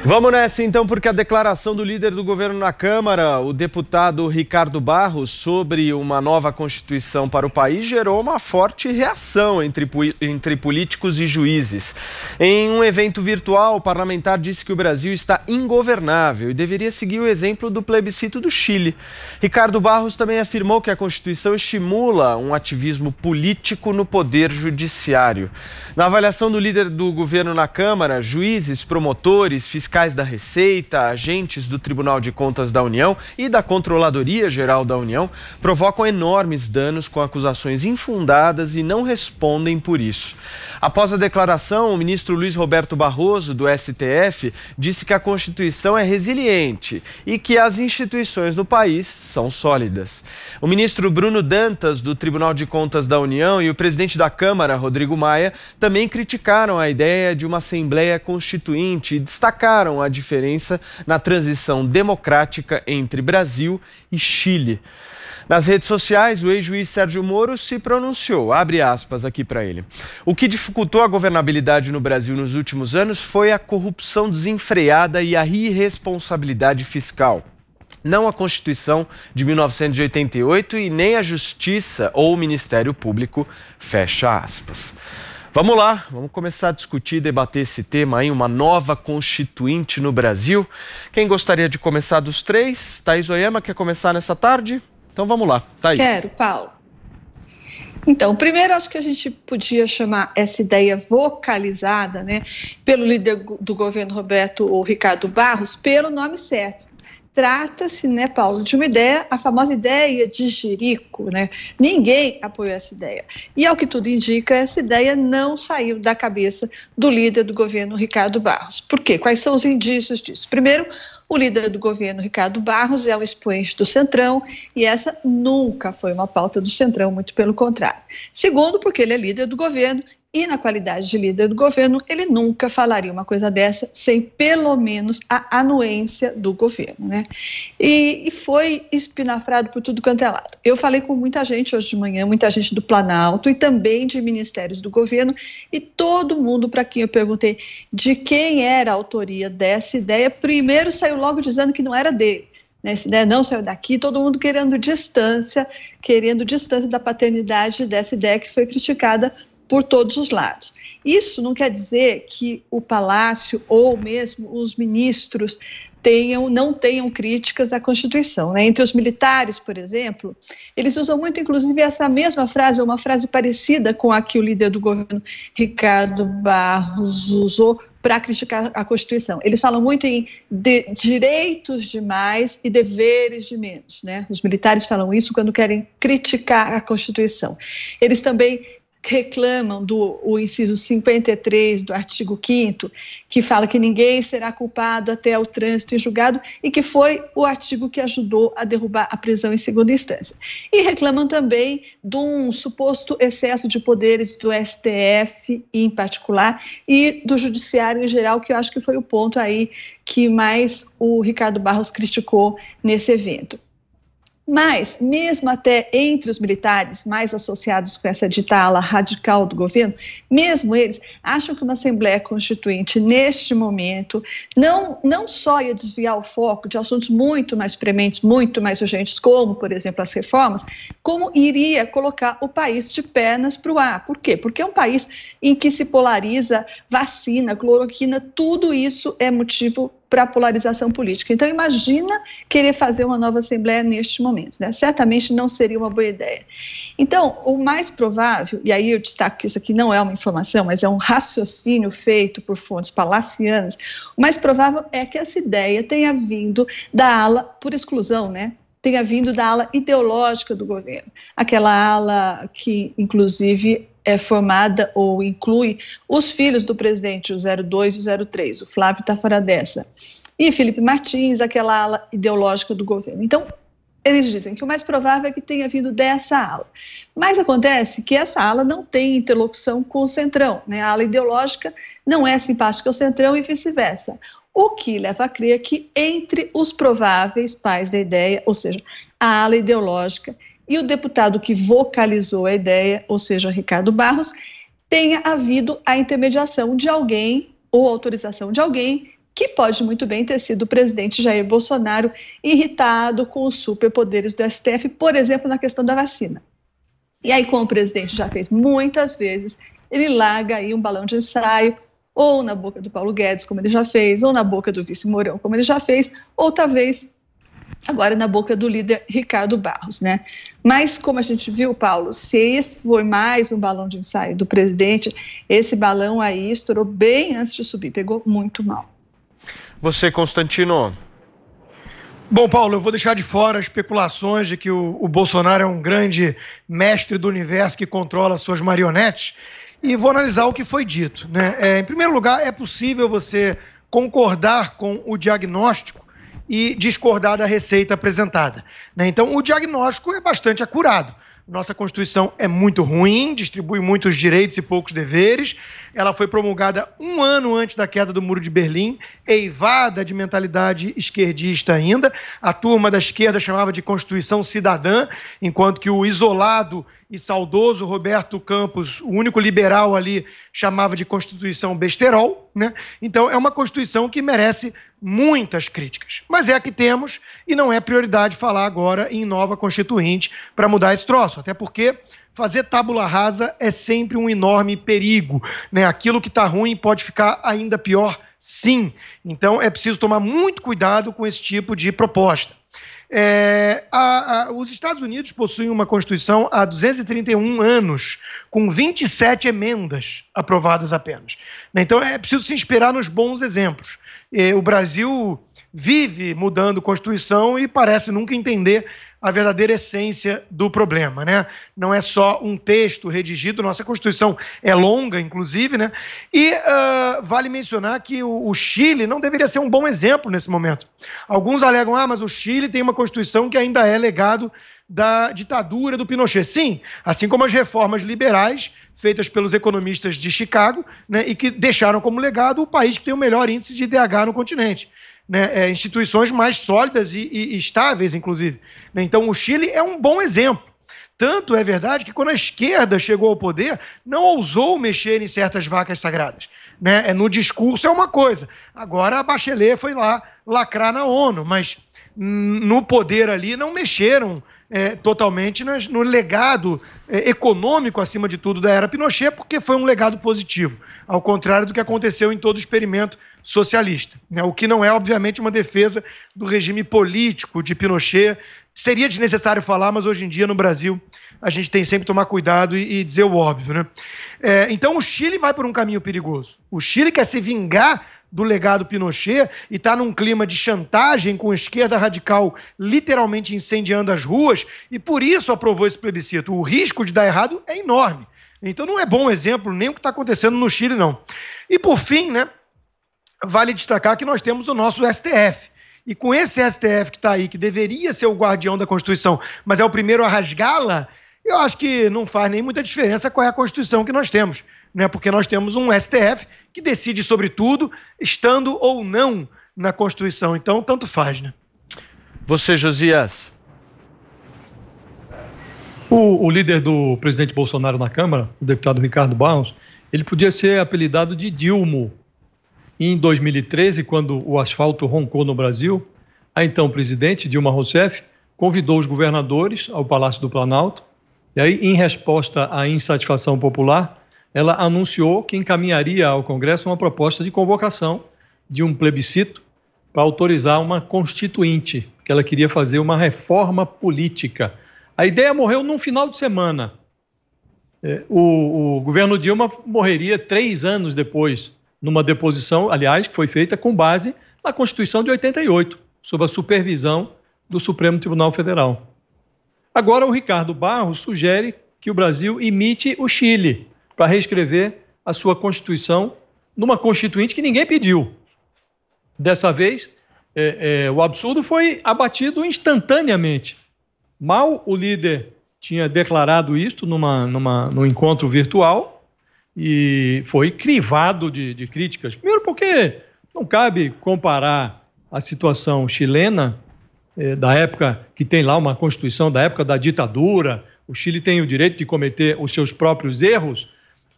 Vamos nessa então, porque a declaração do líder do governo na Câmara, o deputado Ricardo Barros, sobre uma nova Constituição para o país gerou uma forte reação entre políticos e juízes. Em um evento virtual, o parlamentar disse que o Brasil está ingovernável e deveria seguir o exemplo do plebiscito do Chile. Ricardo Barros também afirmou que a Constituição estimula um ativismo político no poder judiciário. Na avaliação do líder do governo na Câmara, juízes, promotores, fiscais da Receita, agentes do Tribunal de Contas da União e da Controladoria Geral da União provocam enormes danos com acusações infundadas e não respondem por isso. Após a declaração, o ministro Luiz Roberto Barroso, do STF, disse que a Constituição é resiliente e que as instituições do país são sólidas. O ministro Bruno Dantas, do Tribunal de Contas da União, e o presidente da Câmara, Rodrigo Maia, também criticaram a ideia de uma Assembleia Constituinte e destacaram a diferença na transição democrática entre Brasil e Chile. Nas redes sociais, o ex-juiz Sérgio Moro se pronunciou, abre aspas aqui para ele. O que dificultou a governabilidade no Brasil nos últimos anos foi a corrupção desenfreada e a irresponsabilidade fiscal. Não a Constituição de 1988 e nem a Justiça ou o Ministério Público, fecha aspas. Vamos lá, vamos começar a discutir e debater esse tema aí, uma nova Constituinte no Brasil. Quem gostaria de começar dos três? Thaís Oyama, quer começar nessa tarde? Então vamos lá, Thaís. Quero, Paulo. Então, primeiro acho que a gente podia chamar essa ideia vocalizada, né, pelo líder do governo o Ricardo Barros, pelo nome certo. Trata-se, né, Paulo, de uma ideia, a famosa ideia de jirico, né? Ninguém apoiou essa ideia. E, ao que tudo indica, essa ideia não saiu da cabeça do líder do governo, Ricardo Barros. Por quê? Quais são os indícios disso? Primeiro, o líder do governo, Ricardo Barros, é um expoente do Centrão e essa nunca foi uma pauta do Centrão, muito pelo contrário. Segundo, porque ele é líder do governo e, na qualidade de líder do governo, ele nunca falaria uma coisa dessa sem, pelo menos, a anuência do governo, né? E foi espinafrado por tudo quanto é lado. Eu falei com muita gente hoje de manhã, muita gente do Planalto e também de ministérios do governo, e todo mundo para quem eu perguntei de quem era a autoria dessa ideia, primeiro saiu logo dizendo que não era dele. Essa ideia não saiu daqui, todo mundo querendo distância da paternidade dessa ideia que foi criticada por todos os lados. Isso não quer dizer que o Palácio ou mesmo os ministros não tenham críticas à Constituição, né? Entre os militares, por exemplo, eles usam muito, inclusive, essa mesma frase, uma frase parecida com a que o líder do governo, Ricardo Barros, usou para criticar a Constituição. Eles falam muito em direitos de mais e deveres de menos, né? Os militares falam isso quando querem criticar a Constituição. Eles também reclamam do inciso 53 do artigo 5º, que fala que ninguém será culpado até o trânsito em julgado e que foi o artigo que ajudou a derrubar a prisão em segunda instância. E reclamam também de um suposto excesso de poderes do STF em particular e do Judiciário em geral, que eu acho que foi o ponto aí que mais o Ricardo Barros criticou nesse evento. Mas, mesmo até entre os militares mais associados com essa dita ala radical do governo, mesmo eles acham que uma Assembleia Constituinte, neste momento, não só ia desviar o foco de assuntos muito mais prementes, muito mais urgentes, como, por exemplo, as reformas, como iria colocar o país de pernas para o ar. Por quê? Porque é um país em que se polariza vacina, cloroquina, tudo isso é motivo para a polarização política. Então, imagina querer fazer uma nova Assembleia neste momento, né? Certamente não seria uma boa ideia. Então, o mais provável, e aí eu destaco que isso aqui não é uma informação, mas é um raciocínio feito por fontes palacianas, o mais provável é que essa ideia tenha vindo da ala, por exclusão, né? Tenha vindo da ala ideológica do governo, aquela ala que, inclusive, é formada ou inclui os filhos do presidente, o 02 e o 03, o Flávio está fora dessa, e Felipe Martins, aquela ala ideológica do governo. Então, eles dizem que o mais provável é que tenha vindo dessa ala. Mas acontece que essa ala não tem interlocução com o Centrão, né? A ala ideológica não é simpática ao Centrão e vice-versa. O que leva a crer que entre os prováveis pais da ideia, ou seja, a ala ideológica e o deputado que vocalizou a ideia, ou seja, Ricardo Barros, tenha havido a intermediação de alguém ou autorização de alguém que pode muito bem ter sido o presidente Jair Bolsonaro irritado com os superpoderes do STF, por exemplo, na questão da vacina. E aí, como o presidente já fez muitas vezes, ele larga aí um balão de ensaio, ou na boca do Paulo Guedes, como ele já fez, ou na boca do vice Mourão, como ele já fez, ou talvez agora na boca do líder Ricardo Barros, né? Mas, como a gente viu, Paulo, se esse foi mais um balão de ensaio do presidente, esse balão aí estourou bem antes de subir, pegou muito mal. Você, Constantino? Bom, Paulo, eu vou deixar de fora as especulações de que o Bolsonaro é um grande mestre do universo que controla suas marionetes e vou analisar o que foi dito, né? Em primeiro lugar, é possível você concordar com o diagnóstico e discordar da receita apresentada, né? Então, o diagnóstico é bastante acurado. Nossa Constituição é muito ruim, distribui muitos direitos e poucos deveres. Ela foi promulgada um ano antes da queda do Muro de Berlim, eivada de mentalidade esquerdista ainda. A turma da esquerda chamava de Constituição Cidadã, enquanto que o isolado e saudoso Roberto Campos, o único liberal ali, chamava de Constituição Besterol, né? Então, é uma Constituição que merece muitas críticas. Mas é a que temos e não é prioridade falar agora em nova Constituinte para mudar esse troço, até porque fazer tábula rasa é sempre um enorme perigo, né? Aquilo que está ruim pode ficar ainda pior, sim. Então, é preciso tomar muito cuidado com esse tipo de proposta. Os Estados Unidos possuem uma Constituição há 231 anos, com 27 emendas aprovadas apenas. Então é preciso se inspirar nos bons exemplos. O Brasil vive mudando Constituição e parece nunca entender a verdadeira essência do problema, né? Não é só um texto redigido, nossa Constituição é longa, inclusive, né? E vale mencionar que o Chile não deveria ser um bom exemplo nesse momento. Alguns alegam, mas o Chile tem uma Constituição que ainda é legado da ditadura do Pinochet. Sim, assim como as reformas liberais feitas pelos economistas de Chicago, né, e que deixaram como legado o país que tem o melhor índice de IDH no continente. Né, instituições mais sólidas e estáveis, inclusive. Então, o Chile é um bom exemplo. Tanto é verdade que quando a esquerda chegou ao poder, não ousou mexer em certas vacas sagradas. Né? No discurso é uma coisa. Agora a Bachelet foi lá lacrar na ONU, mas no poder ali não mexeram totalmente no legado econômico, acima de tudo, da era Pinochet, porque foi um legado positivo, ao contrário do que aconteceu em todo o experimento socialista, né? O que não é, obviamente, uma defesa do regime político de Pinochet. Seria desnecessário falar, mas hoje em dia, no Brasil, a gente tem sempre que tomar cuidado e dizer o óbvio, né? Então, o Chile vai por um caminho perigoso. O Chile quer se vingar do legado Pinochet e está num clima de chantagem com a esquerda radical literalmente incendiando as ruas e por isso aprovou esse plebiscito. O risco de dar errado é enorme. Então não é bom exemplo nem o que está acontecendo no Chile, não. E por fim, né, vale destacar que nós temos o nosso STF. E com esse STF que está aí, que deveria ser o guardião da Constituição, mas é o primeiro a rasgá-la, eu acho que não faz nem muita diferença qual é a Constituição que nós temos, né? Porque nós temos um STF que decide sobre tudo, estando ou não na Constituição. Então, tanto faz, né? Você, Josias. O líder do presidente Bolsonaro na Câmara, o deputado Ricardo Barros, ele podia ser apelidado de Dilmo. Em 2013, quando o asfalto roncou no Brasil, a então presidente Dilma Rousseff convidou os governadores ao Palácio do Planalto. E aí, em resposta à insatisfação popular, ela anunciou que encaminharia ao Congresso uma proposta de convocação de um plebiscito para autorizar uma constituinte, que ela queria fazer uma reforma política. A ideia morreu num final de semana. O governo Dilma morreria 3 anos depois, numa deposição, aliás, que foi feita com base na Constituição de 88, sob a supervisão do Supremo Tribunal Federal. Agora, o Ricardo Barros sugere que o Brasil imite o Chile para reescrever a sua Constituição numa Constituinte que ninguém pediu. Dessa vez, o absurdo foi abatido instantaneamente. Mal o líder tinha declarado isto num encontro virtual e foi crivado de críticas. Primeiro porque não cabe comparar a situação chilena da época que tem lá uma Constituição, da época da ditadura, o Chile tem o direito de cometer os seus próprios erros,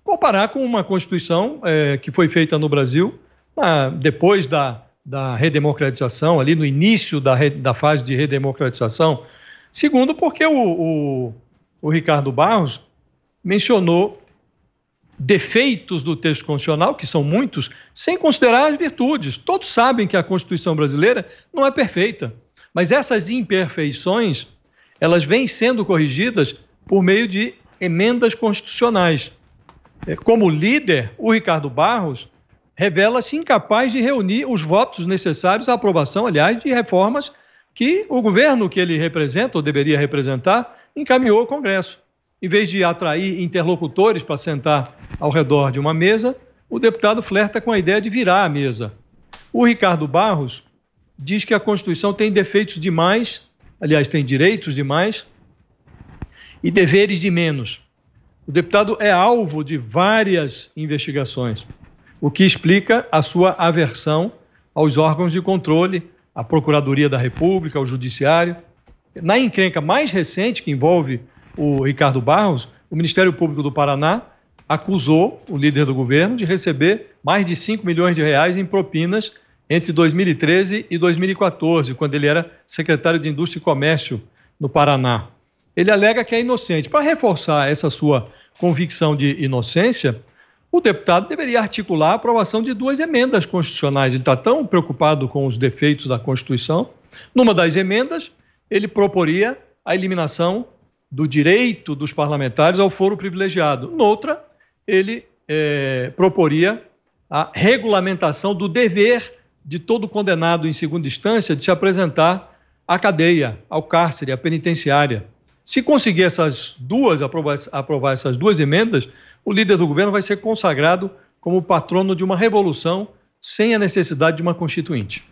comparar com uma Constituição que foi feita no Brasil depois da da redemocratização, ali no início da fase de redemocratização. Segundo, porque o Ricardo Barros mencionou defeitos do texto constitucional, que são muitos, sem considerar as virtudes. Todos sabem que a Constituição brasileira não é perfeita, mas essas imperfeições, elas vêm sendo corrigidas por meio de emendas constitucionais. Como líder, o Ricardo Barros revela-se incapaz de reunir os votos necessários à aprovação, aliás, de reformas que o governo que ele representa, ou deveria representar, encaminhou ao Congresso. Em vez de atrair interlocutores para sentar ao redor de uma mesa, o deputado flerta com a ideia de virar a mesa. O Ricardo Barros diz que a Constituição tem defeitos demais, aliás, tem direitos demais e deveres de menos. O deputado é alvo de várias investigações, o que explica a sua aversão aos órgãos de controle, à Procuradoria da República, ao Judiciário. Na encrenca mais recente, que envolve o Ricardo Barros, o Ministério Público do Paraná acusou o líder do governo de receber mais de 5 milhões de reais em propinas entre 2013 e 2014, quando ele era secretário de Indústria e Comércio no Paraná. Ele alega que é inocente. Para reforçar essa sua convicção de inocência, o deputado deveria articular a aprovação de 2 emendas constitucionais. Ele está tão preocupado com os defeitos da Constituição. Numa das emendas, ele proporia a eliminação do direito dos parlamentares ao foro privilegiado. Noutra, ele proporia a regulamentação do dever de todo condenado em segunda instância de se apresentar à cadeia, ao cárcere, à penitenciária. Se conseguir aprovar essas 2 emendas, o líder do governo vai ser consagrado como patrono de uma revolução sem a necessidade de uma constituinte.